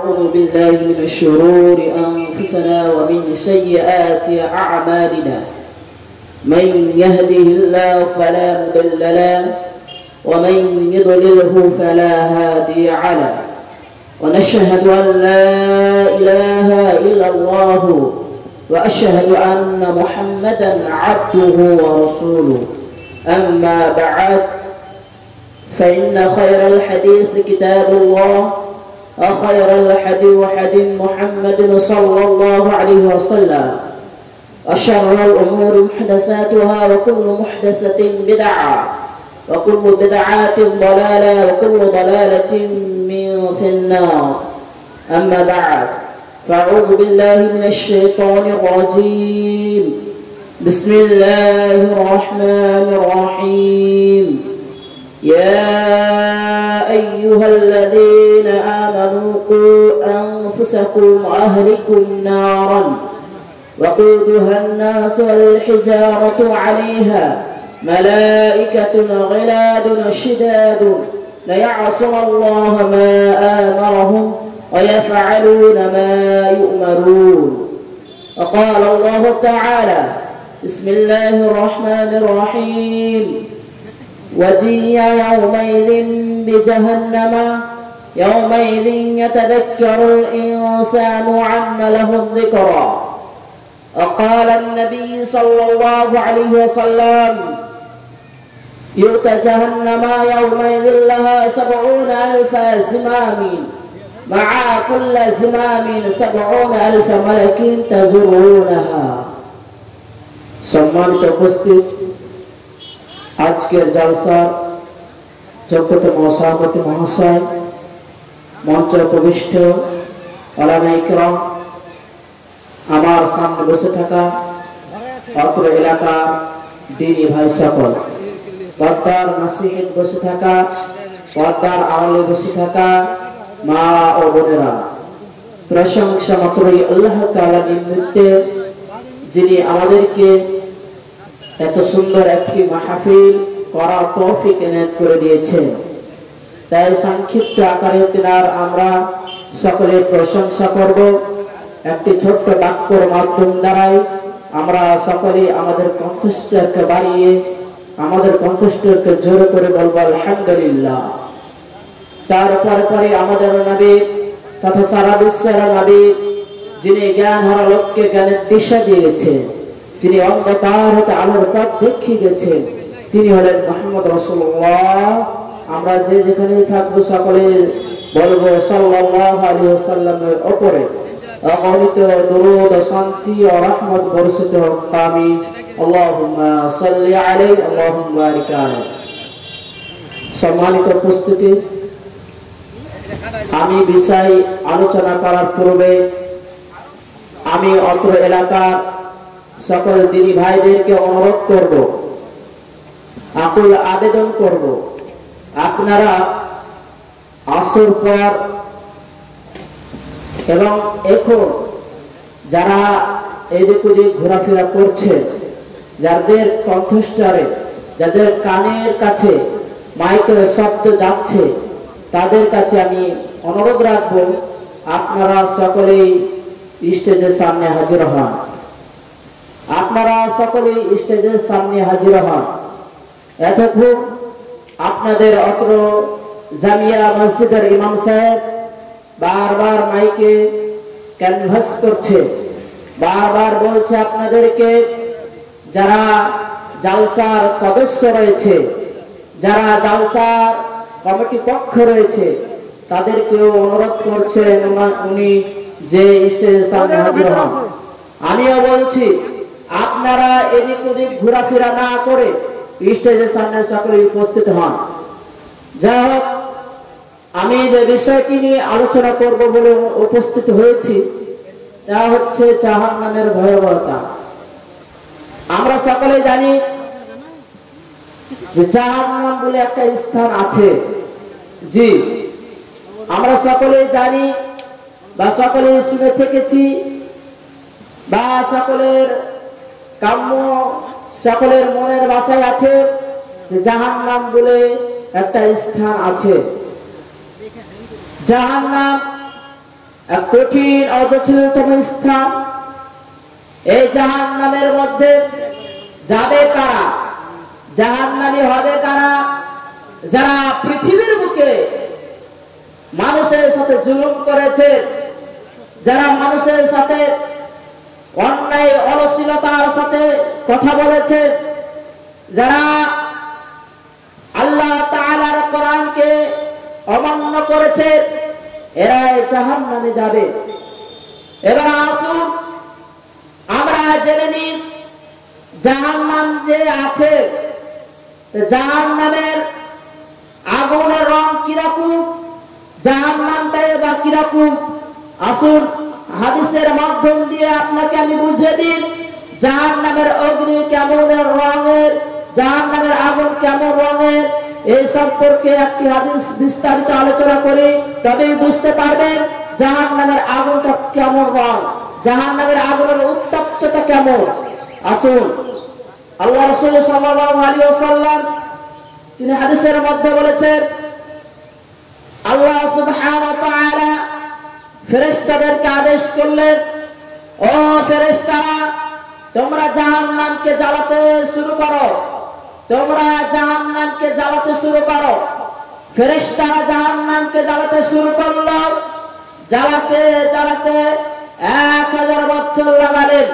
ونعوذ بالله من شرور أنفسنا ومن سيئات أعمالنا من يهده الله فلا مضل له ومن يضلله فلا هادي له ونشهد أن لا إله إلا الله وأشهد أن محمدا عبده ورسوله أما بعد فإن خير الحديث كتاب الله وخير الحديث حديث محمد صلى الله عليه وسلم وشر الأمور محدثاتها وكل محدثة بدعة وكل بدعة ضلالة وكل ضلالة في النار أما بعد فأعوذ بالله من الشيطان الرجيم بسم الله الرحمن الرحيم يا أيها الذين آمنوا قوا أنفسكم وأهلكم نارا وقودها الناس والحجارة عليها ملائكة غلاد شداد لا يعصون الله ما آمرهم ويفعلون ما يؤمرون وقال الله تعالى بسم الله الرحمن الرحيم وجيء يومئذ بجهنم يومئذ يتذكر الإنسان وأنى له الذكرى وقال النبي صلى الله عليه وسلم يؤتى جهنم يومئذ لها 70,000 زمام مع كل زمام 70,000 ملك تزرونها সম্মানিত উপস্থিত আজকের জলসার যোগ্যতম সভাপতি মহাশয়, মঞ্চে উপবিষ্ট ওলামায়ে কিরাম, আমার সামনে বসে থাকা অত্র এলাকার দিনী ভাই সকল, পর্দার নসিহত বসে থাকা, পর্দার আড়ালে বসে থাকা মা ও বোনেরা, প্রশংসা মাত্রই আল্লাহ তাআলার নিমিত্তে যিনি আমাদেরকে এত সুন্দর একটি মাহফিল করার তৌফিক এনায়েত করে দিয়েছেন। তাই সংক্ষিপ্ত আকারে তেনার আমরা সকলে প্রশংসা করব। একটি ছোট্ট বাক্যর মাধ্যম দ্বারাই আমরা সকলে আমাদের কণ্ঠস্বরকে বাড়িয়ে, আমাদের কণ্ঠস্বরকে জোরে করে বলবো আলহামদুলিল্লাহ। তারপরে পরে আমাদের নবী তথা সারা বিশ্বের নবী, যিনি জ্ঞান হারা লোককে জ্ঞানের দিশা দিয়েছেন, তিনি অন্ধকার হতে আলোর পথ দেখিয়ে গেছেন, তিনি হলেন মুহাম্মদ রাসূলুল্লাহ। আমরা যে যেখানে থাকবো সকলে বলবো সাল্লাল্লাহু আলাইহি ওয়াসাল্লামের উপরে অগণিত দরুদ ও শান্তি ও রহমত বর্ষিত হোক, আমিন। আল্লাহুম্মা সাল্লি আলাইহি আল্লাহুম্মা বারিক আলাইহি। সম্মানিত উপস্থিতি, আমি বিষয় আলোচনা করার পূর্বে আমি অত্র এলাকার সকল দিনী ভাইদেরকে অনুরোধ করব, আকুল আবেদন করব, আপনারা আসর পর এবং এখন যারা এদিক ওদিক ঘোরাফেরা করছে, যাদের কণ্ঠস্বরে, যাদের কানের কাছে মাইকের শব্দ যাচ্ছে, তাদের কাছে আমি অনুরোধ রাখবো, আপনারা সকলেই স্টেজের সামনে হাজির হন। আপনারা সকলেই স্টেজের সামনে হাজির হন। এতক্ষণ আপনাদের অত্র জামিয়া মসজিদের ইমাম সাহেব বারবার মাইকে ক্যানভাস করছে, বারবার বলছে আপনাদেরকে, যারা জালসার সদস্য রয়েছে, যারা জালসার কমিটি পক্ষ রয়েছে, তাদেরকেও অনুরোধ করছেন উনি যে স্টেজের সামনে হাজির হন। আমিও বলছি, আপনারা এদিক ওদিক ঘোরাফেরা না করে স্টেজের সামনে সকলে উপস্থিত হন। যাই হোক, আমি যে বিষয়টি নিয়ে আলোচনা করব বলে উপস্থিত হয়েছি, তা হচ্ছে জাহান্নামের ভয়াবহতা। আমরা সকলে জানি যে জাহান্নাম বলে একটা স্থান আছে। জি, আমরা সকলে জানি বা সকলে শুনে থেকেছি বা সকলের কাম্য, সকলের মনের বাসায় আছে যে জাহান্নাম বলে একটা স্থান আছে। জাহান্নাম এক কঠিন অজটিলতম স্থান। এই জাহান্নামের মধ্যে যাবে কারা? জাহান্নামী হবে কারা? যারা পৃথিবীর বুকে মানুষের সাথে জুলুম করেছে, যারা মানুষের সাথে অন্যায় অশ্লীলতার সাথে কথা বলেছে, যারা আল্লাহ তাআলার কোরআনকে অমান্য করেছে, এরাই জাহান্নামে যাবে। এবার আসুন আমরা জেনে নিই জাহান্নাম যে আছে, জাহান্নামের আগুনের রং কিরকম, জাহান্নামটাই বা কিরকম। আসুন হাদিসের মাধ্যম দিয়ে আপনাকে আমি বুঝিয়ে দিই জাহান্নামের অগ্নি কেমন রঙের, জাহান্নামের আগুন কেমন রঙের। এই সম্পর্কে একটি হাদিস বিস্তারিত আলোচনা করি, তবেই বুঝতে পারবেন জাহান্নামের আগুনটা কেমন রং, জাহান্নামের আগুনের উত্তপ্ততা কেমন। আসুন আল্লাহ রাসূল সাল্লাল্লাহু আলাইহি ওয়াসাল্লাম তিনি হাদিসের মধ্যে বলেছেন, আল্লাহ সুবহানাহু ওয়া তাআলা ফেরেশতাদেরকে আদেশ করলেন, ও ফেরেশতারা তোমরা জাহান্নামকে জ্বালাতে শুরু করো, তোমরা জাহান্নামকে জ্বালাতে শুরু করো। ফেরেশতারা জাহান্নামকে জ্বালাতে শুরু করলো, জ্বালাতে জ্বালাতে 1000 বছর লাগালেন।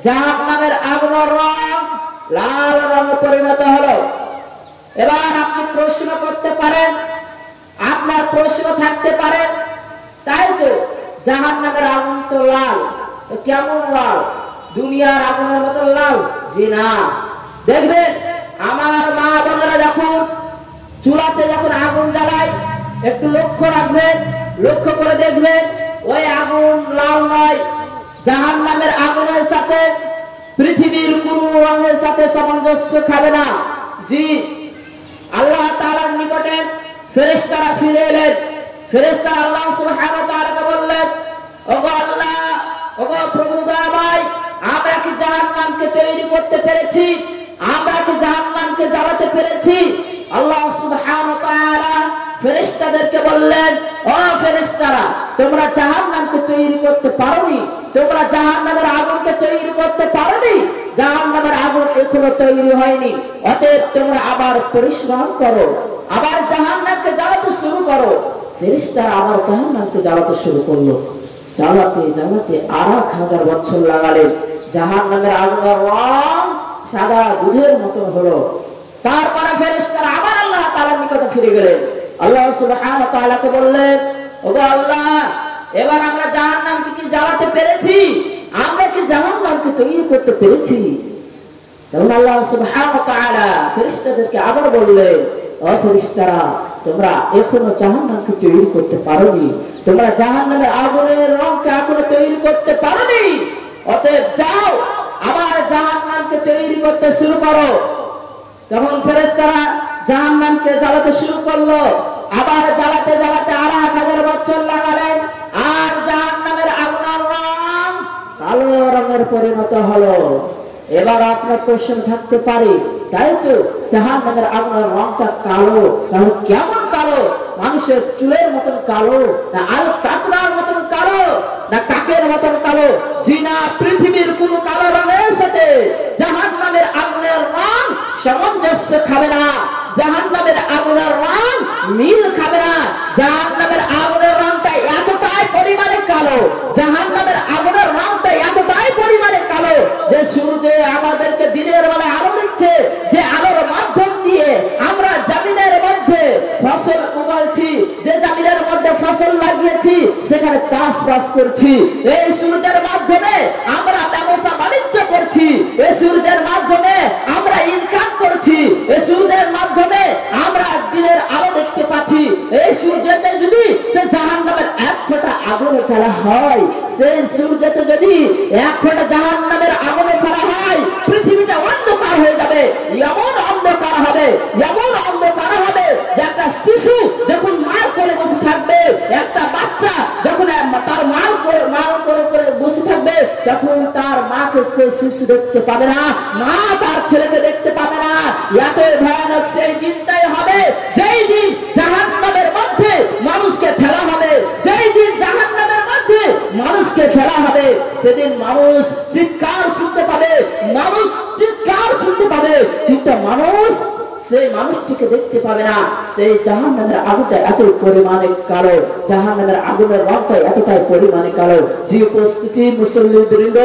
জাহান্নামের আগুনের রং লাল রঙে পরিণত হলো। এবার আপনি প্রশ্ন করতে পারেন, আপনার প্রশ্ন থাকতে পারে, তাই তো জাহান্নামের আগুন তো লাল, কেমন লাল? দুনিয়ার আগুনের মতো লাল? জি না। দেখবেন আমার মা বোনেরা যখন চুলাতে যখন আগুন জ্বালায়, একটু লক্ষ্য রাখবেন, লক্ষ্য করে দেখবেন ওই আগুন লাল নয়। জাহান্নামের আগুনের সাথে পৃথিবীর কোন রঙের সাথে সামঞ্জস্য খাবে না। জি, আল্লাহ তাআলার নিকটে ফেরেশতারা ফিরে এলেন। ফেরেশতারা আল্লাহ সুবহানাহু ওয়া তাআলাকে বললেন, ওগো আল্লাহ, ওগো প্রভু দয়াময়, আমরা কি জাহান্নামকে তৈরি করতে পেরেছি? আমরা কি জাহান্নামকে জ্বালাতে পেরেছি? আল্লাহ সুবহানাহু ওয়া তাআলা ফেরেশতাদেরকে বললেন, ও ফেরেশতারা তোমরা জাহান্নামকে তৈরি করতে পারোনি, তোমরা জাহান্নামের আগুনকে তৈরি করতে পারোনি, জাহান্নামের আগুন এখনো তৈরি হয়নি। অতএব তোমরা আবার পরিশ্রম করো, আবার জাহান্নামকে জ্বালাতে শুরু করো। ফেরেশতারা আবার জাহান্নামকে জ্বালাতে শুরু করলো। জ্বালাতে জ্বালাতে 1000 বছর লাগালেন। জাহান্নামের আগুনের রং সাদা দুধের মতো হলো। তারপরে ফেরেশতারা আবার আল্লাহ তাআলার নিকটে ফিরে গেলেন। আল্লাহ সুবহানাহু ওয়া তাআলাকে বললেন, ওগো আল্লাহ, এবার আমরা জাহান্নামকে কি জ্বালাতে পেরেছি? আমরা কি জাহান্নামকে তৈরি করতে পেরেছি? তখন আল্লাহ সুবহানাহু ওয়া তাআলা ফেরেশতাদেরকে আবার বললেন, ও ফেরেশতারা তোমরা এখনো জাহান্নামকে তৈরি করতে পারোনি, তোমরা জাহান্নামের আগুনের রংকে এখনো তৈরি করতে পারোনি। অতএব যাও আবার জাহান্নামকে তৈরি করতে শুরু করো। তখন ফেরেশতারা জাহান্নামকে জ্বালাতে শুরু করলো। আবার জ্বালাতে জ্বালাতে 1000 বছর লাগালেন। আর জাহান্নামের আগুনের রং কালো রঙের পরিণত হলো। এবার আপনার প্রশ্ন থাকতে পারে, তাই তো জাহান্নামের আগুনের রংটা কালো, তাহলে কেমন কালো? মানুষের চুলের মতন কালো, না আল কাতরার মতন কালো, না কাকের মতন কালো? জি না, পৃথিবীর কোন কালো রঙের সাথে জাহান্নামের আগুনের রং সামঞ্জস্য খাবে না। জাহান্নামের আগুনের রং মিল খাবে না। জাহান্নামের আগুনের রংটা এতটাই পরিমাণে কালো, জাহান্নামের আগুনের রংটা এতটাই পরিমাণে কালো যে সূর্য আমাদেরকে দিনের বেলা আলো দিচ্ছে, যে আলোর মাধ্যম দিয়ে আমরা জমিনের মধ্যে ফসল উগাচ্ছি, যে জমিনের মধ্যে ফসল লাগিয়েছি সেখানে চাষবাস করছি। এই সূর্যের মাধ্যমে আমরা ব্যবসা বাণিজ্য করছি, এই সূর্যের মাধ্যমে আমরা ইনকাম করছি, এই সূর্যের মাধ্যমে আমরা দিনের আলো দেখতে পাচ্ছি। এই সূর্যতে যদি সে জাহান্নামের 1 ফোঁটা আগুনে ফেলা হয়, সেই সূর্যতে যদি 1 ফোঁটা জাহান্নামের আগুনে ফেলা হয়, পৃথিবীটা অন্ধকার হয়ে যাবে। এমন অন্ধকার হবে, এমন অন্ধকার হবে যে একটা শিশু যখন মার কোলে বসে থাকবে, একটা বাচ্চা যখন তার মার কোলে বসে থাকবে, তখন তার মাকে সে শিশু দেখতে পাবে না, মা তার ছেলেকে দেখতে পাবে না। এত ভয়ানক সেই দিনটাই হবে যেই দিন জাহান্নামের মধ্যে মানুষকে ফেলা হবে, যেই দিন জাহান্নামের মধ্যে মানুষকে ফেলা হবে, সেদিন মানুষ চিৎকার শুনতে পাবে, মানুষ চিৎকার শুনতে পাবে, কিন্তু মানুষ সেই মানুষটিকে দেখতে পাবে না। সেই জাহান্নামের আগুনটা এত পরিমাণে কালো, জাহান্নামের আগুনের রংটা এতটাই পরিমাণে কালো। যে উপস্থিতি মুসল্লিবৃন্দ,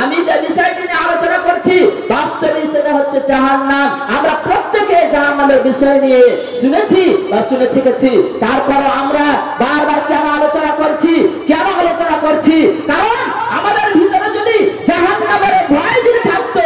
আমি যে বিষয়টি নিয়ে আলোচনা করছি বাস্তবে সেটা হচ্ছে জাহান্নাম। আমরা প্রত্যেকে জাহান্নামের বিষয় নিয়ে শুনেছি বা শুনে থেকেছি, তারপরও আমরা বারবার কেন আলোচনা করছি, কেন আলোচনা করছি? কারণ আমাদের ভিতরে যদি জাহান্নামের ভয় যদি থাকতো,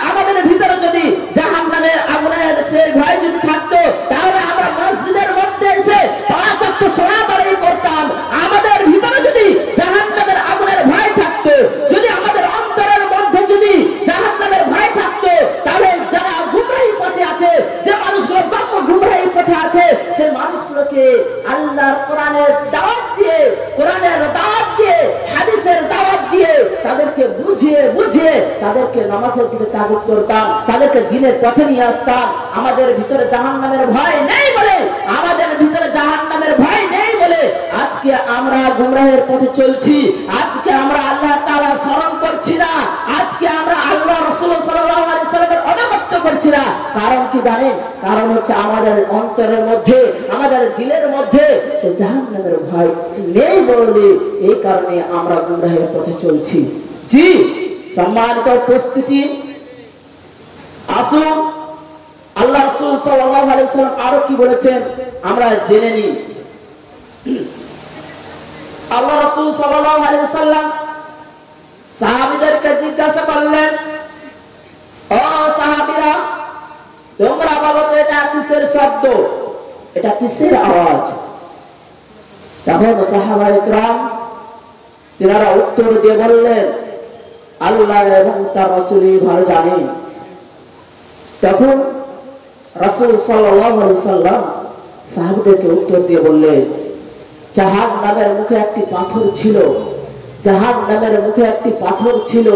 আমাদের ভিতরে যদি জাহান্নামের আগুনের সেই ভয় যদি থাকতো, তাহলে আমরা মসজিদের মধ্যে এসে 5 ওয়াক্ত সালাত আদায় করতাম। আমাদের ভিতরে যদি জাহান্নামের আগুনের ভয় থাকতো, যদি আমাদের অন্তরের মধ্যে যদি জাহান্নামের ভয় থাকতো, তাহলে যারা গুমরাহি পথে আছে, যে মানুষগুলো গুমরাহি পথে আছে, সেই মানুষগুলোকে আল্লাহর কোরআনের দাওয়াত দিয়ে, কোরআনের দাওয়াত দিয়ে, হাদিসের দাওয়াত দিয়ে তাদেরকে বুঝিয়ে বুঝিয়ে তাদেরকে নামাজের দিকে তাগিদ করতাম, তাদেরকে দ্বীনের পথে নিয়ে আসতাম। আমাদের ভিতরে জাহান্নামের ভয় নেই বলে, আমাদের ভিতরে জাহান্নামের ভয় নেই বলে আজকে আমরা গুমরাহের পথে চলছি, আজকে আমরা আল্লাহ তাআলা স্মরণ করছি না, আজকে আমরা আল্লাহ রাসূল সাল্লাল্লাহু আলাইহি ওয়াসাল্লামের অনুগত্য করছি না। কারণ কি জানেন? কারণ হচ্ছে আমাদের অন্তরের মধ্যে, আমাদের দিলের মধ্যে সে জাহান্নামের ভয় নেই বলে এই কারণে আমরা গুমরাহের পথে চলছি। জি সম্মানিত উপস্থিতি, আসুন আল্লাহ রাসূল সাল্লাল্লাহু আলাইহি ওয়াসাল্লাম আরো কি বলেছেন আমরা জেনে নিই। আল্লাহ রাসূল সাল্লাল্লাহু আলাইহি ওয়াসাল্লাম সাহাবীদেরকে জিজ্ঞাসা করলেন, ও সাহাবীরা, তোমরা বলো তো এটা কিসের শব্দ, এটা কিসের আওয়াজ? তখন সাহাবায়ে কেরাম তিনারা উত্তর দিয়ে বললেন, আল্লাহ এবং তার রাসূলই ভালো জানেন। তখন রাসূল সাল্লাল্লাহু আলাইহি সাল্লাম সাহাবীদেরকে উত্তর দিয়ে বললেন, জাহান্নামের মুখে একটি পাথর ছিল, জাহান্নামের মুখে একটি পাথর ছিল,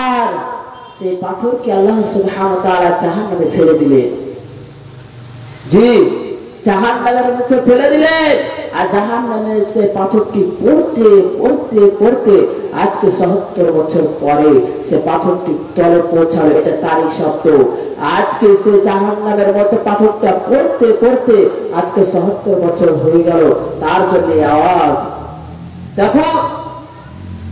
আর সেই পাথরকে আল্লাহ সুবহানাহু ওয়া তাআলা জাহান্নামে ফেলে দিলেন। জি, জাহান্নামের মুখে ফেলে দিলেন, আর জাহান্নামের সেই পাথরটি পড়তে পড়তে পড়তে আজকে ৭০ বছর পরে সে পাথরটি তলে পৌঁছালো, এটা তারই শব্দ। আজকে সে জাহান্নামের মধ্যে পাথরটা পড়তে পড়তে আজকে ৭০ বছর হয়ে গেল, তার জন্য আওয়াজ। দেখো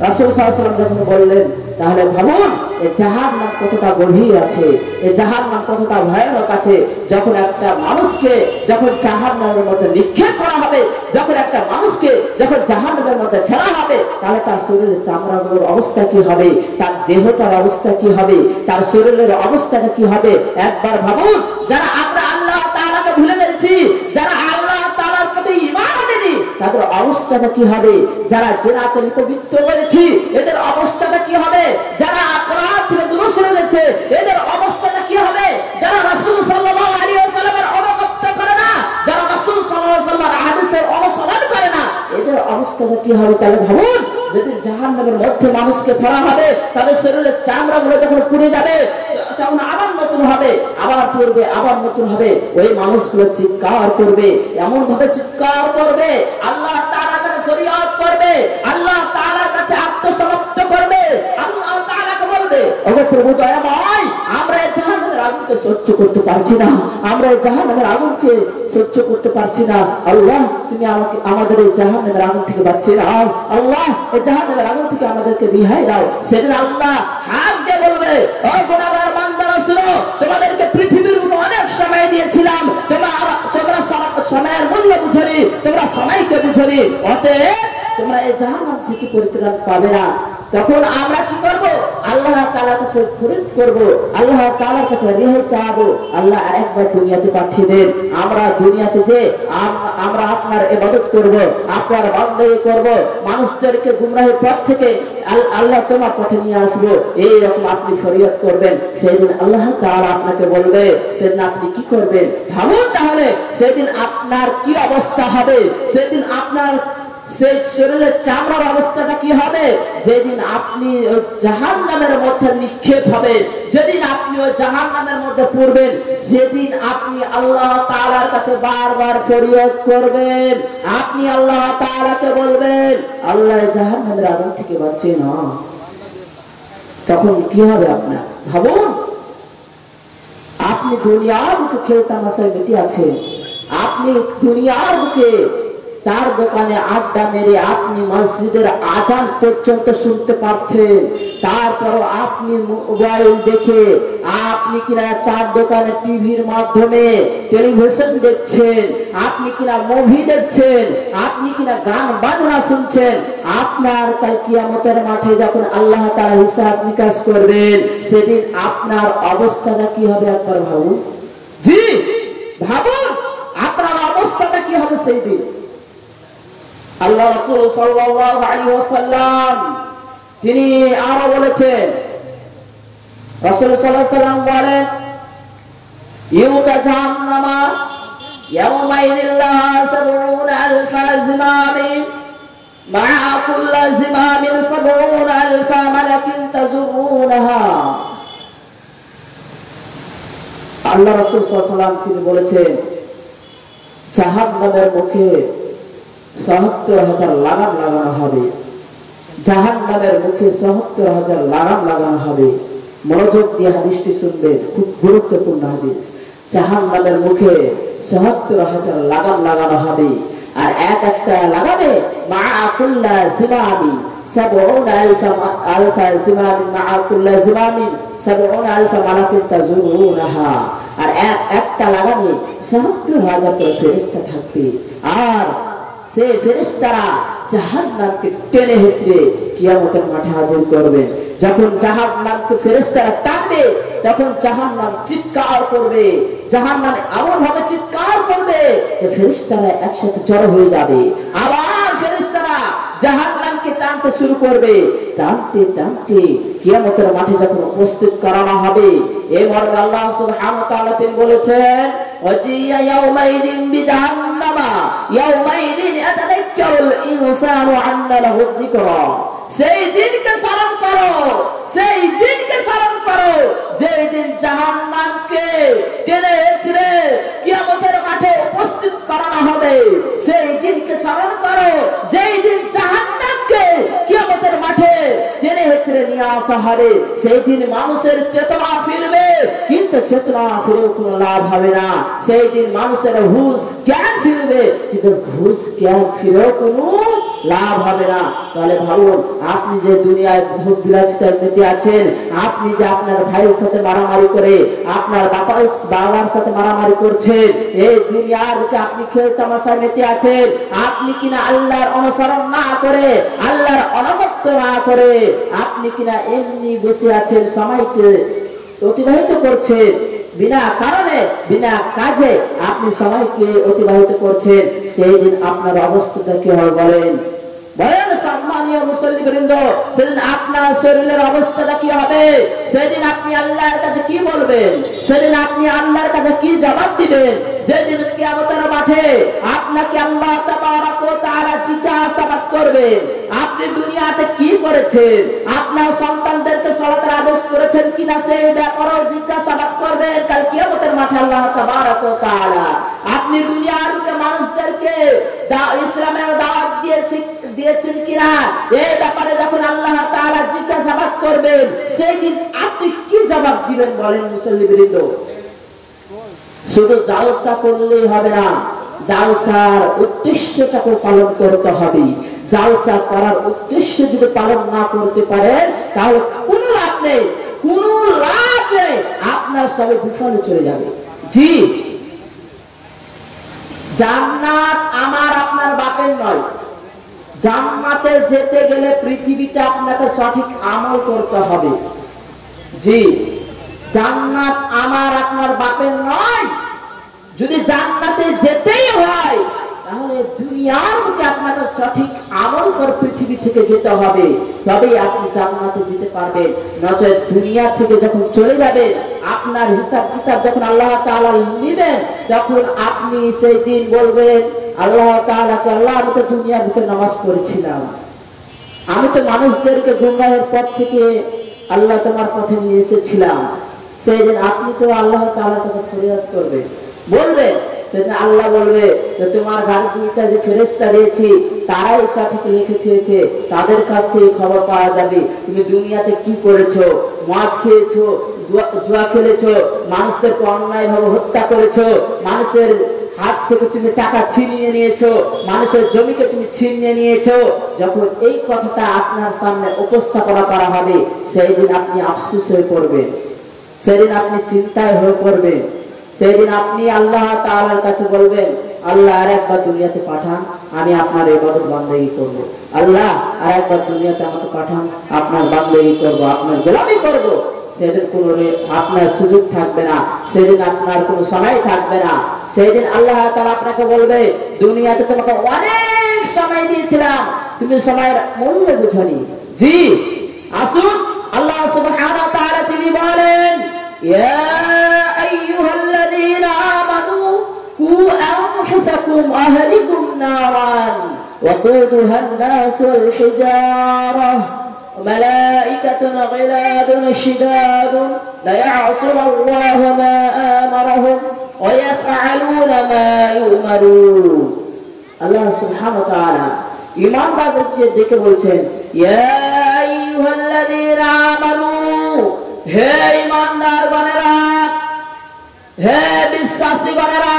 রাসূল সাল্লাল্লাহু আলাইহি ওয়াসাল্লাম যখন বললেন, তাহলে ভাবুন এই জাহান্নাম কতটা গভীর আছে, এই জাহান্নাম কতটা ভয়ানক আছে। যখন একটা মানুষকে যখন জাহান্নামের মধ্যে নিক্ষেপ করা হবে, যখন একটা মানুষকে যখন জাহান্নামের মধ্যে ফেলা হবে, তাহলে তার শরীরের চামড়াগুলোর অবস্থা কি হবে, তার দেহটার অবস্থা কি হবে, তার শরীরের অবস্থাটা কি হবে। একবার ভাবুন, যারা আমরা আল্লাহ তাআলাকে ভুলে গেছি, যারা আল্লাহ তাআলার প্রতি ঈমান আনেনি, তাদের অবস্থাটা কি হবে। যারা জিনাতে লিপ্ত হয়েছে, এদের অবস্থাটা কি হবে। যারা অপরাধ থেকে দূরে সরে গেছে, এদের অবস্থাটা কি হবে। যারা রাসূল সাল্লাল্লাহু আলাইহি ওয়াসাল্লামের অনুগত্য করে না, যারা রাসূল সাল্লাল্লাহু আলাইহি ওয়াসাল্লামের হাদিসের অনুসরণ করে না, এদের অবস্থাটা কি হবে। তাহলে ভাবুন, যেদিন জাহান্নামের মধ্যে মানুষকে ফেলা হবে, তাদের শরীরের চামড়াগুলো যখন পুড়ে যাবে, তখন আবার নতুন হবে, আবার পড়বে, আবার নতুন হবে। ওই মানুষগুলো চিৎকার করবে, এমন ভাবে চিৎকার করবে, আল্লাহ তাআলার কাছে ফরিয়াদ করবে, আল্লাহ তাআলার কাছে আত্মসমর্পণ করবে, আল্লাহ তাআলাকে বলবে, ওগো প্রভু দয়াময়, আমরা এই জাহান্নামের আগুনকে সহ্য করতে পারছি না, আমরা এই জাহান্নামের আগুনকে সহ্য করতে পারছি না। আল্লাহ তুমি আমাদের এই জাহান্নামের আগুন থেকে বাঁচিয়ে নাও, আল্লাহ এই জাহান্নামের আগুন থেকে আমাদেরকে রিহাই দাও। সেদিন আল্লাহ হাত দিয়ে বলবে, ও গুনাহগার বান্দারা শুনো, তোমাদেরকে পৃথিবীর বুকে অনেক সময় দিয়েছিলাম, তোমরা সময়ের মূল্য বুঝনি, তোমরা সময়কে বুঝনি, অতএব তোমরা এই জাহান্নাম থেকে পরিত্রাণ পাবে না। তখন আমরা কি করব? আল্লাহ তাআলার কাছে ফরিয়াদ করব, আল্লাহ তাআলার কাছে রেহাই চাইবো, আল্লাহ আরেকবার দুনিয়াতে পাঠিয়ে দেন। আমরা দুনিয়াতে যে আমরা আপনার ইবাদত করব, আপনার বান্দাগি করব, মানুষদেরকে গুমরাহের পথ থেকে আল্লাহ তোমার পথে নিয়ে আসবো, এইরকম আপনি ফরিয়াদ করবেন। সেদিন আল্লাহ তাআলা আপনাকে বলবে, সেদিন আপনি কি করবেন? ভাবুন তাহলে সেদিন আপনার কি অবস্থা হবে, সেদিন আপনার সেই শরীরের চামড়ার অবস্থাটা কি হবে? যেদিন আপনি জাহান্নামের মধ্যে নিক্ষেপ হবে, যেদিন আপনি ওই জাহান্নামের মধ্যে পড়বেন, সেদিন আপনি আল্লাহ তাআলার কাছে বারবার ফরিয়াদ করবেন। আপনি আল্লাহ তাআলাকে বলবেন, আল্লাহ জাহান্নামের আগুন থেকে বাঁচিয়ে না। তখন কি হবে আপনার? ভাবুন, আপনি দুনিয়ার বুকে খেয়ে তামাশায় মেতে আছেন, আপনি দুনিয়ার বুকে চার দোকানে আড্ডা মেরে আপনি মসজিদের আজান পর্যন্ত শুনতে পাচ্ছেন, তারপর আপনি মোবাইল দেখে আপনি কিনা চার দোকানে টিভির মাধ্যমে টেলিভিশন দেখছেন, আপনি কিনা মুভি দেখছেন, আপনি কিনা গান বাজনা শুনছেন। আপনার কাল কিয়ামতের মাঠে যখন আল্লাহ তাআলা হিসাব নিকাশ করবেন, সেদিন আপনার অবস্থাটা কি হবে একবার ভাবুন। জি ভাবুন, আপনার অবস্থাটা কি হবে সেই দিন। আল্লাহ রাসূল সাল্লাল্লাহু আলাইহি ওয়াসাল্লাম তিনি আরো বলেছেন, রাসূল সাল্লাল্লাহু আলাইহি ওয়াসাল্লাম বলেন, ইউতা জাহান্নামা ইয়াওমাইযিন লাহা ৭০,০০০ জিমামিন মা'a কুল্লি জিমামিন ৭০,০০০ মালাকিন তাজুরুনাহা। আল্লাহ রাসূল সাল্লাল্লাহু আলাইহি ওয়াসাল্লাম তিনি বলেছেন, জাহান্নামের মুখে ৭০,০০০ লাগাম লাগানো হবে, জাহান্নামের মুখে ৭০,০০০ লাগাম লাগানো হবে। মনোযোগ দিয়ে হাদিসটি শুনবেন, খুব গুরুত্বপূর্ণ হাদিস। জাহান্নামের মুখে ৭০,০০০ লাগাম লাগানো হবে, আর এক একটা লাগাবে মা'a কুল্লি জিমামিন ৭০,০০০ জিমামিন মা'a কুল্লি জিমামিন ৭০,০০০ মালাকুন তাজুরুনাহা। আর এক একটা লাগাবে ৭০,০০০ করে ফেরেশতা থাকবে, আর সেই ফেরেশতারা জাহান্নামকে টেনে হেঁচড়ে কিয়ামতের মাঠে হাজির করবেন। যখন জাহান্নামকে ফেরেশতারা টানবে, তখন জাহান্নাম চিৎকার করবে, জাহান্নাম এমন ভাবে চিৎকার করবে যে ফেরেশতারা একসাথে জড়ো হয়ে যাবে। আবার ফেরেশতারা জাহান্নামকে টানতে শুরু করবে, টানতে টানতে কিয়ামতের মাঠে যখন উপস্থিত করানো হবে, এই মর্মে আল্লাহ সুবহানাহু ওয়া তাআলা তিনি বলেছেন, ওয়াজিয়া ইয়াউমাইদিন বিজাহান্নামা ইয়াউমাইদিন ইয়াতাযাক্কারুল ইনসানু আন্না লাহু যিকরা। সেই দিনকে স্মরণ করো, সেই দিনকে স্মরণ করো যেই দিন জাহান্নামকে টেনে হেঁচড়ে কিয়ামতের মাঠে উপস্থিত করানো হবে। সেই দিনকে স্মরণ করো যেই দিন জাহান্নামকে কিয়ামতের মাঠে টেনে হেঁচড়ে নিয়ে আসা হবে। সেই দিন মানুষের চেতনা ফিরবে, কিন্তু চেতনা ফিরেও কোনো লাভ হবে না। সেই দিন মানুষের হুঁশ জ্ঞান ফিরবে, কিন্তু হুঁশ জ্ঞান ফিরেও কোনো লাভ হবে না। তাহলে ভাবুন, আপনি যে দুনিয়ায় ভোগ বিলাসিতায় মেতে আছেন, আপনি যে আপনার ভাইয়ের সাথে মারামারি করে, আপনার বাবার সাথে মারামারি করছেন, এই দুনিয়ার বুকে আপনি খেল তামাশায় মেতে আছেন, আপনি কিনা আল্লাহর অনুসরণ না করে, আল্লাহর অনুগত্য না করে আপনি কিনা এমনি বসে আছেন, সময়কে অতিবাহিত করছেন, বিনা কারণে বিনা কাজে আপনি সময়কে অতিবাহিত করছেন। সেই দিন আপনার অবস্থাটা কি হবে বলেন? বলেন সম্মানীয় মুসল্লিবৃন্দ, সেদিন আপনার শরীরের অবস্থাটা কি হবে? সেদিন আপনি আল্লাহর কাছে কি বলবেন? সেদিন আপনি আল্লাহর কাছে কি জবাব দিবেন? যেদিন কিয়ামতের মাঠে আপনাকে আল্লাহ তাবারক ওয়া তাআলা জিজ্ঞাসাবাদ করবেন, আপনি দুনিয়াতে কি করেছেন, আপনার সন্তানদেরকে সালাতের আদেশ করেছেন কিনা, সেই ব্যাপারেও জিজ্ঞাসাবাদ করবেন কাল কিয়ামতের মাঠে আল্লাহ তাবারক ওয়া তাআলা। আপনি দুনিয়ার মানুষদেরকে ইসলামের দাওয়াত দিয়েছেন কিনা, এই ব্যাপারে যখন আল্লাহ তাআলা জিজ্ঞাসাবাদ করবেন, সেই দিন আপনি কি জবাব দিবেন বলেন মুসল্লিবৃন্দ? শুধু জালসা করলেই হবে না, জালসার উদ্দেশ্যটাকে পালন করতে হবে। জালসা করার উদ্দেশ্য যদি পালন না করতে পারেন, তাহলে কোনো লাভ নেই, কোনো লাভ নেই, আপনার সবে বিফলে চলে যাবে। জি, জান্নাত আমার আপনার বাপের নয়। জান্নাতে যেতে গেলে পৃথিবীতে আপনাকে সঠিক আমল করতে হবে। জি, জান্নাত আমার আপনার বাপের নয়। যদি জান্নাতে যেতেই হয়, তাহলে দুনিয়ার বুকে আপনাকে সঠিক আমল করে পৃথিবী থেকে যেতে হবে, তবেই আপনি জান্নাতে যেতে পারবেন। নচেত দুনিয়া থেকে যখন চলে যাবেন, আপনার হিসাব কিতাব যখন আল্লাহ তাআলা নেবেন, তখন আপনি সেই দিন বলবেন, আল্লাহ তাআলাকে, আল্লাহ আমি তো দুনিয়ার ভিতরে নামাজ পড়েছিলাম, আমি তো মানুষদেরকে গুমরাহের পথ থেকে আল্লাহ তোমার পথে নিয়ে এসেছিলাম, সেই দিন আপনি তো আল্লাহ তাআলার কাছে ফরিয়াদ করবে, বলবেন, সেদিন আল্লাহ বলবে যে তোমার ঘরে দুইটা যে ফেরেশতা দিয়েছি তারাই সঠিক লিখেছে, তাদের কাছ থেকে খবর পাওয়া যাবে তুমি দুনিয়াতে কি করেছো, মদ খেয়েছো, জুয়া খেলেছো, মানুষদেরকে অন্যায় ভাবে হত্যা করেছো, মানুষের হাত থেকে তুমি টাকা ছিনিয়ে নিয়েছো, মানুষের জমিকে তুমি ছিনিয়ে নিয়েছো। যখন এই কথাটা আপনার সামনে উপস্থাপনা করা হবে, সেই দিন আপনি আফসোস হয়ে পড়বেন, সেদিন আপনি চিন্তায় হয়ে পড়বেন, সেদিন আপনি আল্লাহ তাআলার কাছে বলবেন, আল্লাহ আর একবার দুনিয়াতে পাঠান, আমি আপনার ইবাদত বান্দেগী করব। আল্লাহ আর একবার দুনিয়াতে আমাকে পাঠান, আপনার বান্দেগী করব, আপনার গোলামি করব। সেদিন কোনো আপনার সুযোগ থাকবে না, সেদিন আপনার কোনো সময় থাকবে না। সেদিন আল্লাহ তাআলা আপনাকে বলবে, দুনিয়াতে তোমাকে অনেক সময় দিয়েছিলাম, তুমি সময়ের মূল্য বুঝনি। জি, আসুন আল্লাহ সুবহানাহু ওয়া তাআলা তিনি বলেন, ইয়া আইয়ুহাল্লাযীনা আমানু কু আনফুসাকুম আহলিকুম নারান ওয়াকুদুহান নাস ওয়াল হিজারাহ মালাইকাতুন গিলাদুন শিদাদুন লা ইয়াসুনাল্লাহা মা আমারাহুম ওয়া ইয়াফআলুনা মা ইউমারুন। আল্লাহ সুবহানাহু ওয়া তাআলা ঈমানদারদেরকে ডেকে বলছেন, ইয়া আইয়ুহাল্লাযীনা আমানু, হে ঈমানদারগণেরা, হে বিশ্বাসীগণেরা,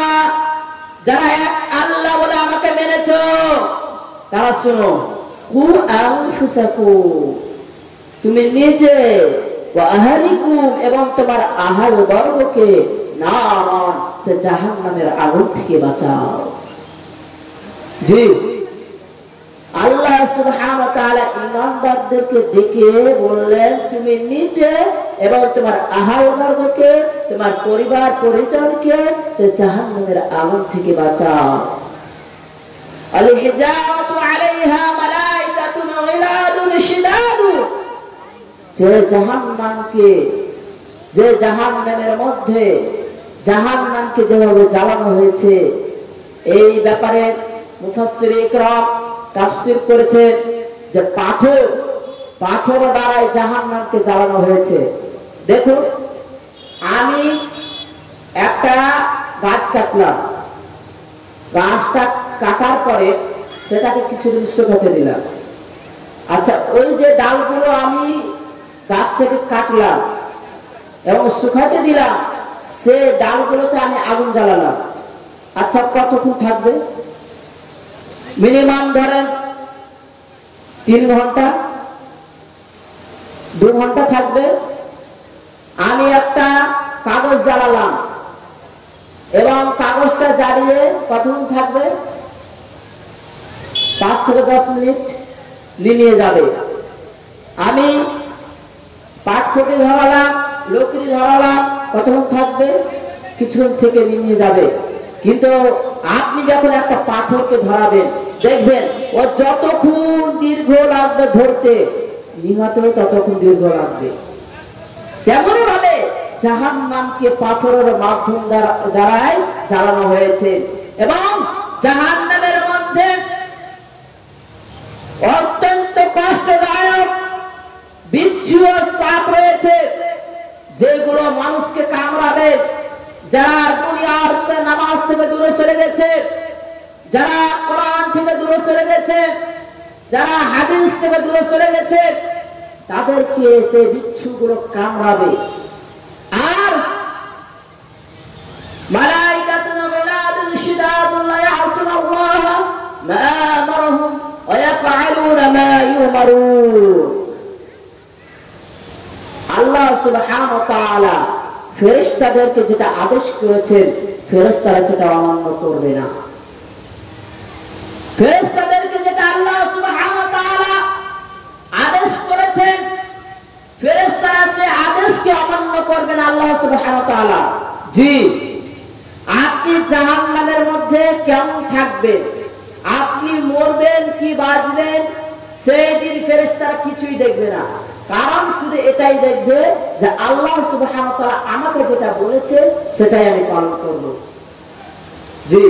যারা এক আল্লাহ বলে আমাকে মেনেছো, তারা শোনো, কু আনফুসাকুম, তুমি নিজে, ওয়া আহলিকুম, এবং তোমার আহল বর্গকে, নারান, সে জাহান্নামের আগুন থেকে বাঁচাও। জি, আল্লাহ সুবহানাহু ওয়া তাআলা ঈমানদারদেরকে ডেকে বললেন, তুমি নিজে এবং তোমার আহল বর্গকে, তোমার পরিবার পরিজনকে সে জাহান্নামের আগুন থেকে বাঁচাও। আল হিজারাতু আলাইহা মালাইকাতুন গিলাদুন শিদাদুন, যে জাহান্নামের মধ্যে জাহান্নামকে যেভাবে জ্বালানো হয়েছে, এই ব্যাপারে মুফাসসির ইকরাম তাফসীর করেছেন যে পাথর দ্বারাই জাহান্নামকে জ্বালানো হয়েছে। দেখুন, আমি একটা গাছ কাটলাম, গাছটা কাটার পরে সেটাকে কিছুদিন শুকাতে দিলাম। আচ্ছা, ওই যে ডালগুলো আমি গাছ থেকে কাটলাম এবং শুকাতে দিলাম, সে ডালগুলোতে আমি আগুন জ্বালালাম। আচ্ছা, কতক্ষণ থাকবে? মিনিমাম ধরেন 3 ঘন্টা, 2 ঘন্টা থাকবে। আমি একটা কাগজ জ্বালালাম এবং কাগজটা জ্বালিয়ে কতক্ষণ থাকবে? 5 থেকে 10 মিনিট নিয়ে যাবে। আমি পাটখড়ি ধরালাম, লকড়ি ধরালাম, কতক্ষণ থাকবে? কিছুক্ষণ থেকে নিয়ে যাবে। কিন্তু আপনি যখন একটা পাথরকে ধরাবেন, দেখবেন ও যতক্ষণ দীর্ঘ লাগবে ধরতে, নিমাতেও ততক্ষণ দীর্ঘ লাগবে। তেমনই ভাবে জাহান্নামকে পাথরের মাধ্যম দ্বারাই জ্বালানো হয়েছে এবং জাহান্নামের মধ্যে অত্যন্ত কষ্টদায়ক বিচ্ছু চাপ রয়েছে, যেগুলো মানুষকে কামড়াবে। যারা দুনিয়ার নামাজ থেকে দূরে সরে গেছে, যারা কোরআন থেকে দূরে সরে গেছে, যারা হাদিস থেকে দূরে সরে গেছে, তাদেরকে সেই বিচ্ছুগুলো কামড়াবে। আর মালাইকাতুন গিলাদুন শিদাদুন লা ইয়াসুনাল্লাহা মা আমারহুম ওয়া ইয়াফআলুনা মা ইউমারুন। আল্লাহ সুবহানাহু ওয়া তাআলা ফেরেশতাদেরকে যেটা আদেশ করেছেন, ফেরেশতারা সেটা অমান্য করবে না। ফেরেশতাদেরকে যেটা আল্লাহ সুবহানাহু ওয়া তাআলা আদেশ করেছেন, ফেরেশতারা সে আদেশকে অমান্য করবে না আল্লাহ সুবহানাহু ওয়া তাআলা। জি, আপনি জাহান্নামের মধ্যে কেমন থাকবেন, আপনি মরবেন কি বাঁচবেন, সেই দিন ফেরেশতারা কিছুই দেখবে না। কারণ শুধু এটাই দেখবে যে আল্লাহ সুবহানাহু ওয়া তাআলা আমাকে যেটা বলেছে সেটাই আমি পালন করব। জি,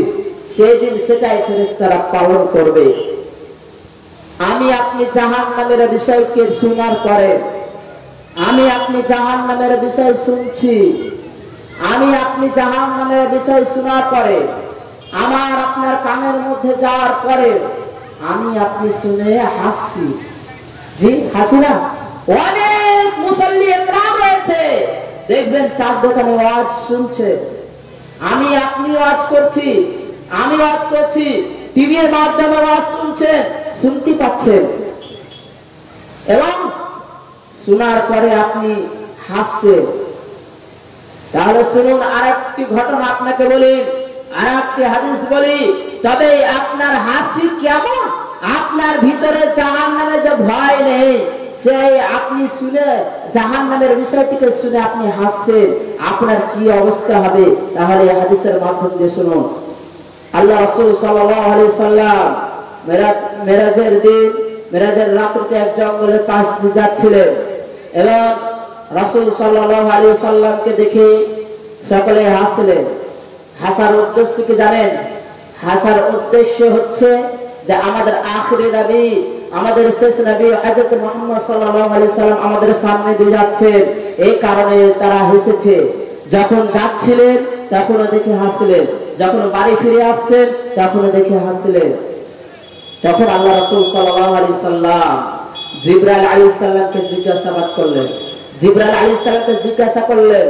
সেই দিন সেটাই ফেরেশতারা পালন করবে। আমি আপনি জাহান্নামের বিষয়কে শোনার পরে, আমি আপনি জাহান্নামের বিষয় শুনছি, আমি আপনি জাহান্নামের বিষয় শোনার পরে, আমার আপনার কানের মধ্যে যাওয়ার পরে আমি আপনি শুনে হাসি। জি হাসি না? অনেক মুসল্লি একরাম রয়েছে, দেখবেন চার দোকানে ওয়াজ শুনছে, আমি আপনি ওয়াজ করছি, আমি ওয়াজ করছি, টিভির মাধ্যমে ওয়াজ শুনছেন, শুনতে পাচ্ছেন, এবং শোনার পরে আপনি হাসছেন। তাহলে শুনুন, আরেকটি ঘটনা আপনাকে বলি, আরেকটি হাদিস বলি, তবে আপনার হাসি কেমন, আপনার ভিতরে জাহান্নামের যে ভয় নেই, সেই আপনি শুনে জাহান্নামের বিষয়টিকে শুনে আপনি হাসছেন, আপনার কি অবস্থা হবে? তাহলে এই হাদিসের মাধ্যম দিয়ে শুনুন। আল্লাহ রাসূল সাল্লাল্লাহু আলাইহি সাল্লাম মেরাজের দিন, মেরাজের রাত্রিতে এক জঙ্গলের পাশ দিয়ে যাচ্ছিলেন, এবং রাসূল সাল্লাল্লাহু আলাইহি সাল্লামকে দেখে সকলে হাসলেন। হাসার উদ্দেশ্য কি জানেন? হাসার উদ্দেশ্য হচ্ছে যে আমাদের আখিরি নবী, আমাদের শেষ নবী হযরত মুহাম্মদ সাল্লাল্লাহু আলাইহি সাল্লাম আমাদের সামনে দিয়ে যাচ্ছেন, এই কারণে তারা হেসেছে। যখন যাচ্ছিলেন তখনও দেখে হাসলেন, যখন বাড়ি ফিরে আসছেন তখনও দেখে হাসলেন। তখন আল্লাহ রাসূল সাল্লাল্লাহু আলাইহি সাল্লাম জিবরাইল আলাইহিস সালামকে জিজ্ঞাসাবাদ করলেন। জিবরাইল আলাইহিস সালামকে জিজ্ঞাসা করলেন,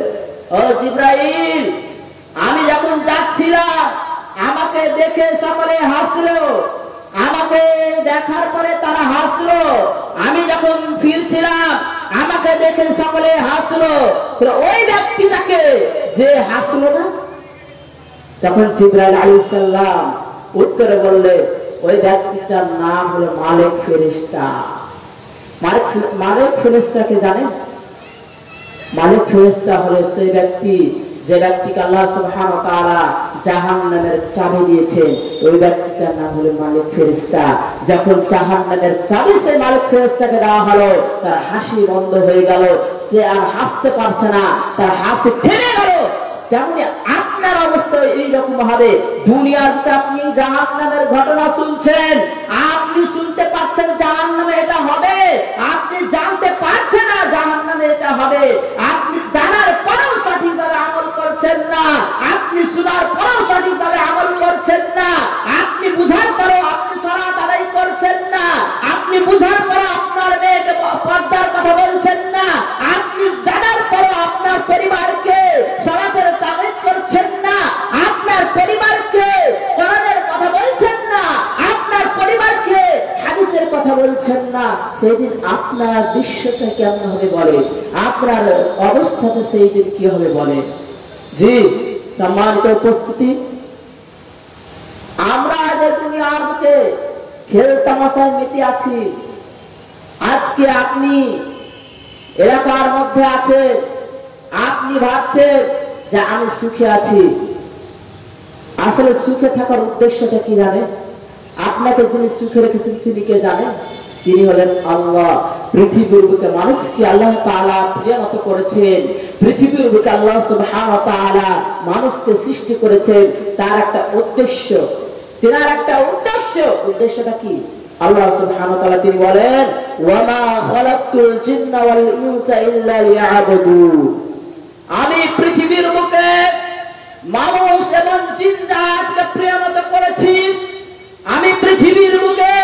ও জিবরাইল, আমি যখন যাচ্ছিলাম আমাকে দেখে সকলে হাসলো, আমাকে দেখার পরে তারা হাসলো, আমি যখন ফিরছিলাম আমাকে দেখে সকলে হাসলো, ওই ব্যক্তিটাকে যে হাসলো না? তখন জিবরাইল আলাইহিস সালাম উত্তরে বললেন, ওই ব্যক্তিটার নাম হলো মালিক ফেরেশতা। মালিক ফেরেশতাকে জানেন? মালিক ফেরেশতা হলো সেই ব্যক্তি যে ব্যক্তিকে আল্লাহ সুবহানাহু ওয়া তাআলা জাহান্নামের চাবি দিয়েছেন, ওই ব্যক্তিটার নাম হলো মালিক ফেরেশতা। যখন জাহান্নামের চাবি সেই মালিক ফেরেশতাকে দেওয়া হলো, তার হাসি বন্ধ হয়ে গেল, সে আর হাসতে পারছে না, তার হাসি থেমে গেল। তেমনি আপনার অবস্থা এইরকম হবে। দুনিয়াতে আপনি জাহান্নামের ঘটনা শুনছেন, আপনি শুনতে পাচ্ছেন জাহান্নামে এটা হবে, আপনি জানতে পারছেন না জাহান্নামে এটা হবে, আপনি জানার পরেও সঠিকভাবে আমল করছেন না, আপনি শোনার পরেও সঠিকভাবে আমল করছেন না, আপনি বুঝার পরেও আপনি সালাত আদায় করছেন না, আপনি বুঝার পরেও আপনার মেয়েকে পর্দার কথা বলছেন না, আপনি জানার পরেও আপনার পরিবারকে সালাতের তাগিদ করছেন না, আপনার পরিবারকে কোরআনের কথা বলছেন না, আপনার পরিবারকে হাদিসের কথা বলছেন না, সেদিন আপনার দৃশ্যটা কেমন হবে বলে, আপনার অবস্থাটা সেই দিন কি হবে বলে। জি সম্মানিত উপস্থিতি, আমরা যে দুনিয়ার বুকে খেল তামাশায় মেতে আছি, আজকে আপনি এলাকার মধ্যে আছে, আপনি ভাবছেন যে আমি সুখে আছি, আসলে সুখে থাকার উদ্দেশ্যটা কি জানেন? আপনাকে যিনি সুখে রেখেছেন তিনি কে জানেন? তিনি হলেন আল্লাহ। পৃথিবীর বুকে মানুষকে আল্লাহ তাআলা প্রিয় মতো করেছেন, পৃথিবীর বুকে আল্লাহ সুবহানাহু ওয়া তাআলা মানুষকে সৃষ্টি করেছেন তার একটা উদ্দেশ্য, তার একটা উদ্দেশ্যটা কি? আল্লাহ সুবহানাহু ওয়া তাআলা তিনি বলেন, ওয়া মা খালাকতুল জিন্না ওয়াল ইনসা ইল্লা লিয়াবুদুন। আমি পৃথিবীর বুকে মানুষ এবং জিন জাতিকে প্রিয় মতো করেছি, আমি পৃথিবীর বুকে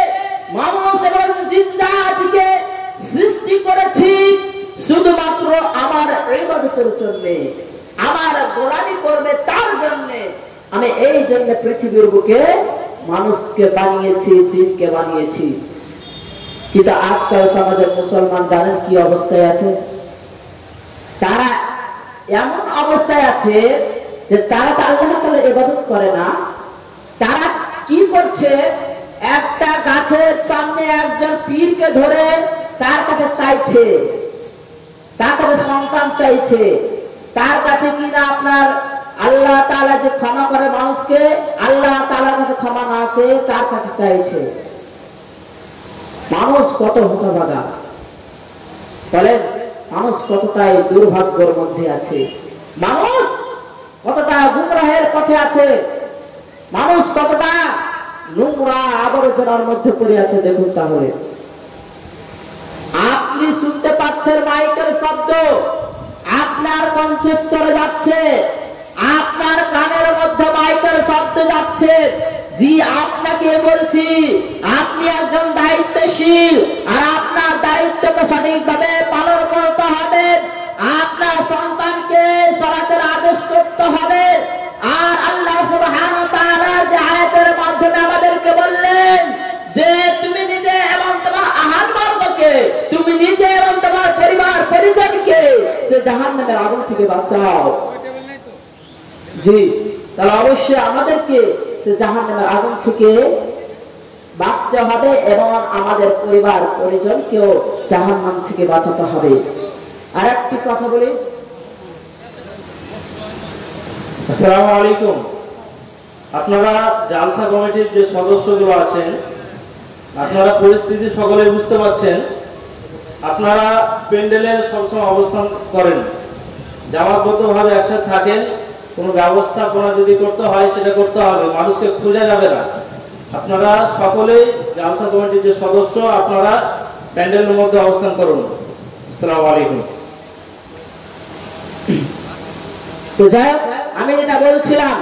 মানুষ এবং জিন জাতিকে সৃষ্টি করেছি শুধুমাত্র আমার ইবাদতের জন্য, আমার গোলামি করবে তার জন্য। আমি এই জন্য পৃথিবীর বুকে মানুষকে বানিয়েছি, জিনকে বানিয়েছি। কিন্তু আজকাল সমাজের মুসলমান জানেন কি অবস্থায় আছে? তারা এমন অবস্থায় আছে যে তারা তো আল্লাহ তাআলার ইবাদত করে না, তারা কি করছে? একটা গাছের সামনে একজন পীরকে ধরে তার কাছে চাইছে, তার কাছে সন্তান চাইছে, তার কাছে কিনা আপনার আল্লাহ তাআলা যে ক্ষমা করে মানুষকে, আল্লাহ তাআলার কাছে ক্ষমা না আছে, তার কাছে চাইছে। মানুষ কত হতভাগা বলেন, মানুষ কতটাই দুর্ভাগ্যের মধ্যে আছে, মানুষ কতটা গুমরাহের পথে আছে। মানুষ কতটা নোংরা আবর্জনার মধ্যে পড়ে আছে দেখুন। তাহলে আপনি শুনতে পাচ্ছেন মাইকের শব্দ, আপনার কণ্ঠস্থলে যাচ্ছে, আপনার কানের মধ্যে মাইকের শব্দ যাচ্ছে। জি, আপনাকে বলছি, আপনি একজন দায়িত্বশীল, আর আপনার দায়িত্বকে সঠিকভাবে পালন করতে হবে। আপনার সন্তানকে সালাতের আদেশ করতে হবে। আর আল্লাহ সুবহানাহু ওয়া তাআলা যে আয়াতের মাধ্যমে আমাদেরকে বললেন যে তুমি নিজে এবং তোমার আহলবর্গকে, তুমি নিজে এবং তোমার পরিবার পরিজনকে সে জাহান্নামের আগুন থেকে বাঁচাও। জি, তাহলে অবশ্যই আমাদেরকে সে জাহান্নামের আগুন থেকে বাঁচতে হবে এবং আমাদের পরিবার পরিজনকেও জাহান্নাম থেকে বাঁচাতে হবে। আর একটি কথা বলি, আসসালামু আলাইকুম। আপনারা জালসা কমিটির যে সদস্যগুলো আছেন, আপনারা পরিস্থিতি সকলে বুঝতে পারছেন। আপনারা প্যান্ডেলে সবসময় অবস্থান করেন, জামাতবদ্ধভাবে একসাথে থাকেন। কোনো ব্যবস্থাপনা যদি করতে হয় সেটা করতে হবে, মানুষকে খোঁজা যাবে না। আপনারা সকলেই জালসা কমিটির যে সদস্য, আপনারা প্যান্ডেলের মধ্যে অবস্থান করুন। আসসালামু আলাইকুম। তো যাই হোক, আমি যেটা বলছিলাম,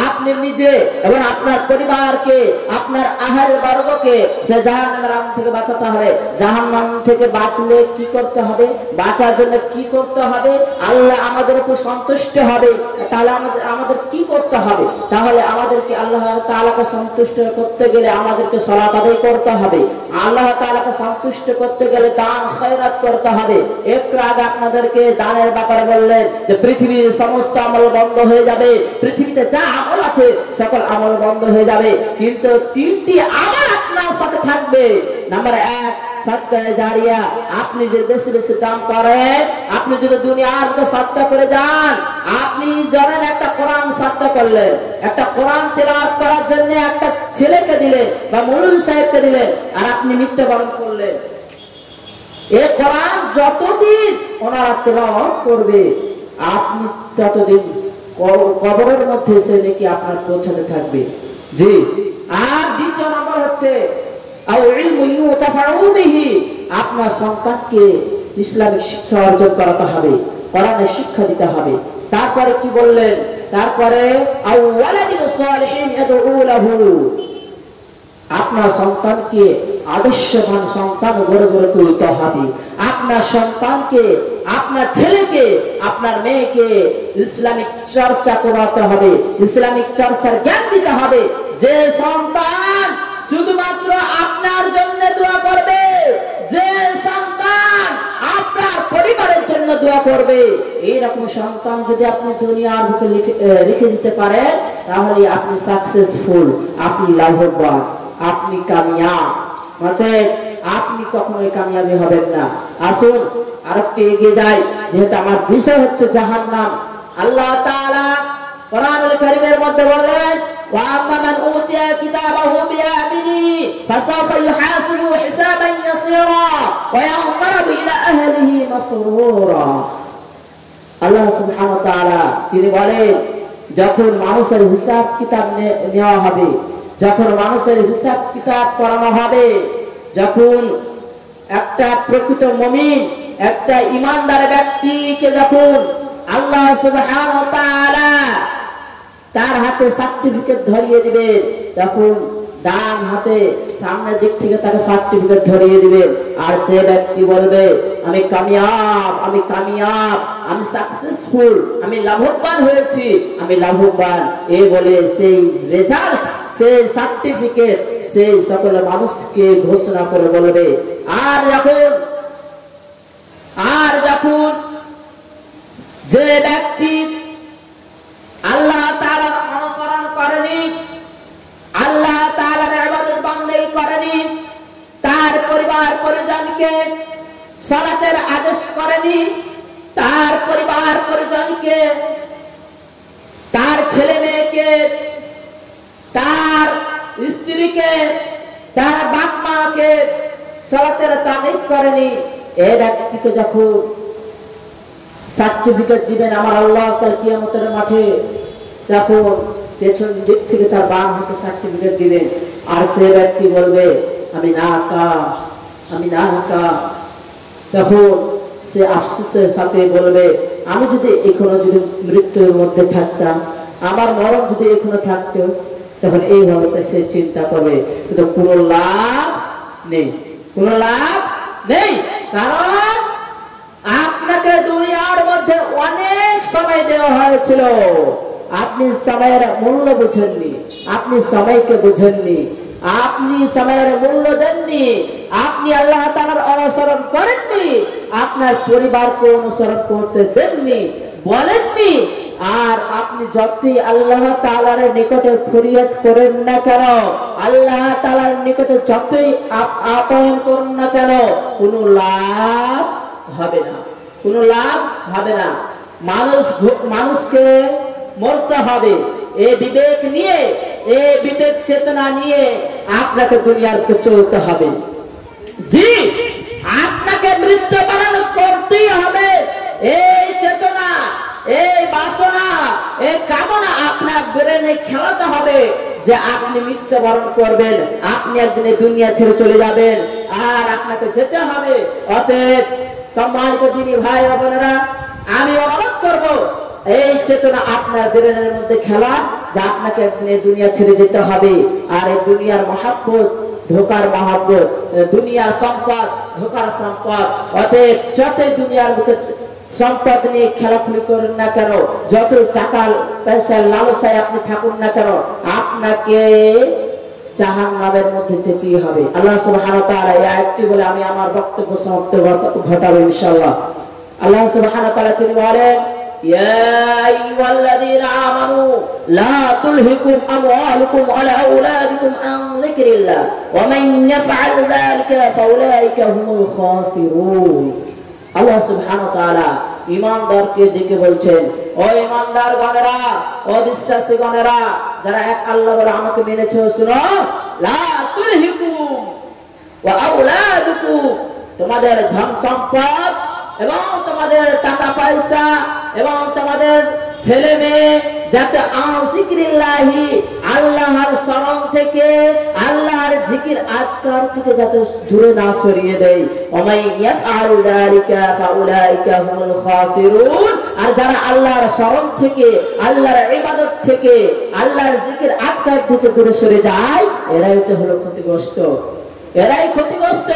আপনি নিজে এবং আপনার পরিবারকে, আপনার আহল বর্গকে সে জাহান্নামের আগুন থেকে বাঁচাতে হবে। জাহান্নাম থেকে বাঁচলে কি করতে হবে, বাঁচার জন্য কি করতে হবে? আল্লাহ আমাদের উপর সন্তুষ্ট হবে। তাহলে আমাদের কি করতে হবে? তাহলে আমাদেরকে আল্লাহ তাআলাকে সন্তুষ্ট করতে গেলে আমাদেরকে সালাত আদায় করতে হবে। আল্লাহ তাআলাকে সন্তুষ্ট করতে গেলে দান খয়রাত করতে হবে। একটু আগে আপনাদেরকে দানের ব্যাপারে বললেন যে পৃথিবীর সমস্ত আমল বন্ধ হয়ে যাবে, পৃথিবীতে যা আমল আছে সকল আমল বন্ধ হয়ে যাবে, কিন্তু তিনটি আমল আপনার সাথে থাকবে। নাম্বার 1, সাদকা জারিয়া। আপনি যে বেশি বেশি দান করেন, আপনি যদি দুনিয়ার মধ্যে সাদকা করে যান, আপনি জানেন একটা কোরআন সাদকা করলেন, একটা কোরআন তেলাওয়াত করার জন্য একটা ছেলেকে দিলেন বা মৌলভী সাহেবকে দিলেন, আর আপনি মৃত্যুবরণ করলেন। এই কোরআন যতদিন ওনারা তেলাওয়াত করবে, আপনি ততদিন কবরের মধ্যে সে নাকি আপনার পৌঁছাতে থাকবে। জি। আর দ্বিতীয় নম্বর হচ্ছে আপনার সন্তানকে ইসলামিক শিক্ষা অর্জন করাতে হবে, কোরআনের শিক্ষা দিতে হবে। তারপরে কি বললেন? তারপরে আপনার সন্তানকে আদর্শবান সন্তান গড়ে গড়ে তুলতে হবে। আপনার সন্তানকে, আপনার ছেলেকে, আপনার মেয়েকে ইসলামিক চর্চা করাতে হবে, ইসলামিক চর্চার জ্ঞান দিতে হবে। যে সন্তান শুধুমাত্র আপনার জন্য দোয়া করবে, যে সন্তান আপনার পরিবারের জন্য দোয়া করবে, এইরকম সন্তান যদি আপনি দুনিয়ার বুকে রেখে দিতে পারেন, তাহলে আপনি সাকসেসফুল, আপনি লাভবান, আপনি কামিয়াব। আপনি কখনোই কামিয়াবি হবেন না। আসুন আরেকটু এগিয়ে যাই, যেহেতু আমার বিষয় হচ্ছে জাহান্নাম। আল্লাহ তাআলা কোরআনুল কারীমের মধ্যে বলেন, ওয়া আম্মা মান উতিয়া কিতাবাহু বিয়ামিনিহি ফাসাউফা ইউহাসিবু হিসাবান ইয়াসীরা ওয়া ইয়ানকালবু ইলা আহলিহি মাসরুরা। আল্লাহ সুবহানাহু ওয়া তাআলা তিনি বলেন, যখন মানুষের হিসাব কিতাব নেওয়া হবে, যখন মানুষের হিসাব কিতাব করানো হবে, যখন একটা প্রকৃত মুমিন, একটা ঈমানদার ব্যক্তিকে যখন আল্লাহ সুবহানাহু ওয়া তাআলা তার হাতে সার্টিফিকেট ধরিয়ে দিবেন, তখন ডান হাতে সামনের দিক থেকে তাকে সার্টিফিকেট ধরিয়ে দিবেন, আর সে ব্যক্তি বলবে আমি কামিয়াব, আমি কামিয়াব, আমি সাকসেসফুল, আমি লাভবান হয়েছি, আমি লাভবান। এই বলে সেই রেজাল্ট, সেই সার্টিফিকেট সেই সকল মানুষকে ঘোষণা করে বলবে। আর যখন যে ব্যক্তি আল্লাহ তাআলার অনুসরণ করেনি, আল্লাহ তাআলার ইবাদত বন্দেগী করেনি, তার পরিবার পরিজনকে সালাতের আদেশ করেনি, তার পরিবার পরিজনকে, তার ছেলে মেয়েকে, তার স্ত্রীকে, তার বাপ মাকে সালাতের তামিল করেনি, এই ব্যক্তিকে যখন সার্টিফিকেট দিবেন আমার আল্লাহ কাল কিয়ামতের মাঠে, তখন পেছন দিক থেকে তার বাম হাতে সার্টিফিকেট দিবেন, আর সে ব্যক্তি বলবে আমি নাকাম, আমি নাকাম। তখন সে আফসোসের সাথে বলবে আমি যদি এখনো যদি মৃত্যুর মধ্যে থাকতাম, আমার মরণ যদি এখনো থাকতো, তখন এইভাবে সে চিন্তা করবে। কিন্তু কোনো লাভ নেই, কোনো লাভ নেই। কারণ আপনাকে দুনিয়ার মধ্যে অনেক সময় দেওয়া হয়েছিল, আপনি সময়ের মূল্য বুঝেননি, আপনি সময়কে বুঝেননি, আপনি সময়ের মূল্য দেননি, আপনি আল্লাহ তাআলার অনুসরণ করেননি, আপনার পরিবারকে অনুসরণ করতে দেননি, বলেননি। আর আপনি যতই আল্লাহ তাআলার নিকটে ফরিয়াদ করেন না কেন, আল্লাহ তাআলার নিকটে যতই আহ্বান করুন না কেন, কোনো লাভ হবে না, কোনো লাভ হবে না। মানুষকে মরতে হবে, এই বিবেক নিয়ে, এই বিবেক চেতনা নিয়ে আপনাকে দুনিয়ার চলতে হবে। জি, আপনাকে মৃত্যুবরণ করতেই হবে। এই চেতনা, এই বাসনা, এই কামনা আপনার ব্রেনে খেলাতে হবে যে আপনি মৃত্যুবরণ করবেন, আপনি একদিন দুনিয়া ছেড়ে চলে যাবেন, আর আপনাকে যেতে হবে। অতএব সম্মানিত দিনী ভাই ও বোনেরা, আমি অনুরোধ করব এই চেতনা আপনার ব্রেনের মধ্যে খেলা যে আপনাকে একদিন দুনিয়া ছেড়ে যেতে হবে। আর এই দুনিয়ার মহাব্বত, ধোকার মহাব্বত, দুনিয়ার সম্পদ ধোকার সম্পদ। অতএব যতই দুনিয়ার বুকে সম্পদ নিয়ে খেলাখুলি করেন না কেন, যতই টাকা পয়সার লালসায় আপনি থাকুন না কেন, আপনাকে জাহান্নামের মধ্যে যেতেই হবে। আল্লাহ সুবহানাহু ওয়া তাআলা এই আয়াতটি বলে আমি আমার বক্তব্য সমাপ্ত ঘটাবো ইনশাআল্লাহ। আল্লাহ সুবহানাহু ওয়া তাআলা তিনি বলেন, ইয়া আইয়ুহাল্লাযীনা আমানু লা তুলহিকুম আমওয়ালুকুম ওয়ালা আওলাদুকুম আন যিকরিল্লাহ ওয়া মান ইয়াফআল যালিকা ফাউলাইকা হুমুল খাসিরুন। আল্লাহ সুবহানাহু ওয়া তাআলা ঈমানদারকে ডেকে বলছেন, ও ঈমানদার গণেরা, ও বিশ্বাসী গণেরা, যারা এক আল্লাহ বলে আমাকে মেনেছো, শুনো, লা তুলহিকুম ওয়া আওলাদুকুম, তোমাদের ধন সম্পদ এবং তোমাদের টাকা পয়সা এবং তোমাদের ছেলে মেয়ে যাতে যিকরিল্লাহি, আল্লাহর স্মরণ থেকে, আল্লাহর জিকির আজকার থেকে যাতে দূরে না সরিয়ে দেয়। ওমাই ইয়াফআল যালিকা ফাউলাইকা হুমুল খাসিরুন, আর যারা আল্লাহর স্মরণ থেকে, আল্লাহর ইবাদত থেকে, আল্লাহর জিকির আজকার থেকে দূরে সরে যায়, এরাই তো হলো ক্ষতিগ্রস্ত, এরাই ক্ষতিগ্রস্ত।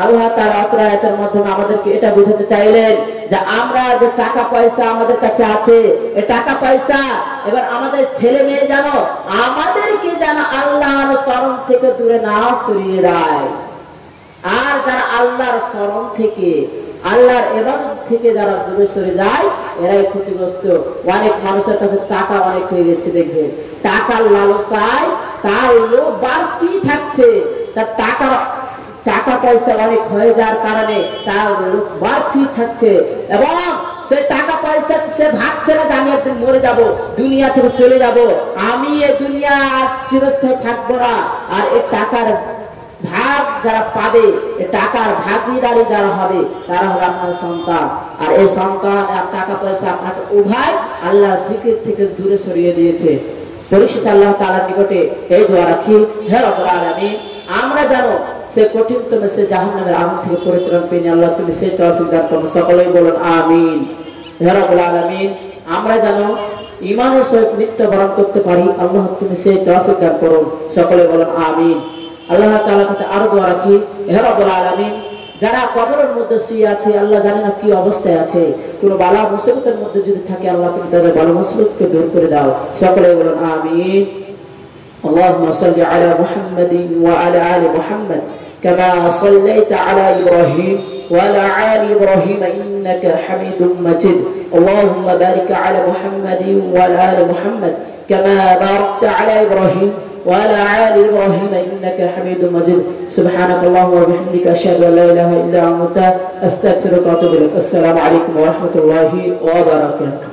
আল্লাহ তাআলা আয়াতের মাধ্যমে আমাদেরকে এটা বোঝাতে চাইলেন যে আমরা যে টাকা পয়সা আমাদের কাছে আছে, এই টাকা পয়সা এবার আমাদের ছেলে মেয়ে যেন আমাদেরকে যেন আল্লাহর স্মরণ থেকে দূরে না সরিয়ে দেয়। আর যারা আল্লাহর স্মরণ থেকে, আল্লাহর ইবাদত থেকে যারা দূরে সরে যায়, এরাই ক্ষতিগ্রস্ত। অনেক মানুষের কাছে টাকা অনেক হয়ে গেছে, দেখবে টাকার লালসায় তার লোভ বাড়তি থাকছে, তার টাকা পয়সা অনেক হয়ে যাওয়ার কারণে তার লোক বাড়তি থাকছে, এবং সে টাকা পয়সা সে ভাবছে না যে আমি একদিন মরে যাব, দুনিয়া থেকে চলে যাব, আমি এই দুনিয়া চিরস্থায়ী থাকবো না। আর এই টাকার ভাগ যারা পাবে, এই টাকার ভাগীদারি যারা হবে, তারা হলো আপনার সন্তান। আর এই সন্তান আর টাকা পয়সা আপনাকে উভয় আল্লাহর জিকির থেকে দূরে সরিয়ে দিয়েছে। পরিশেষে আল্লাহ তাআলার নিকটে এই দোয়া রাখি, হে রব্বুল আলামিন, আমরা জানো সে কঠিনতম সে জাহান্নামের আগুন থেকে পরিত্রাণ পেয়ে আল্লাহ তুমি সেই তৌফিক দান করো। সকলেই বলুন আমিন। হে রব্বুল আলামিন, আমরা জানো ঈমানের সহিত মৃত্যুবরণ করতে পারি, আল্লাহ তুমি সেই তৌফিক দান করো। সকলে বলুন আমিন। আল্লাহ তাআলার কাছে আরো দোয়া রাখি, হে রব্বুল আলামিন, যারা কবরের মধ্যে শুয়ে আছে, আল্লাহ জানে না কি অবস্থায় আছে, কোন বালা মুসিবতের মধ্যে যদি থাকে, আল্লাহ তুমি তাদের বালা মুসিবতকে দূর করে দাও। সকলে বলুন আমিন। اللهم صل على محمد وعلى آل محمد كما صليت على إبراهيم وعلى آل إبراهيم إنك حميد مجيد. اللهم بارك على محمد وعلى آل محمد كما باركت على إبراهيم وعلى آل إبراهيم إنك حميد مجيد. سبحانك اللهم وبحمدك أشهد أن لا إله إلا أنت أستغفرك وأتوب إليك. السلام عليكم ورحمة الله وبركاته.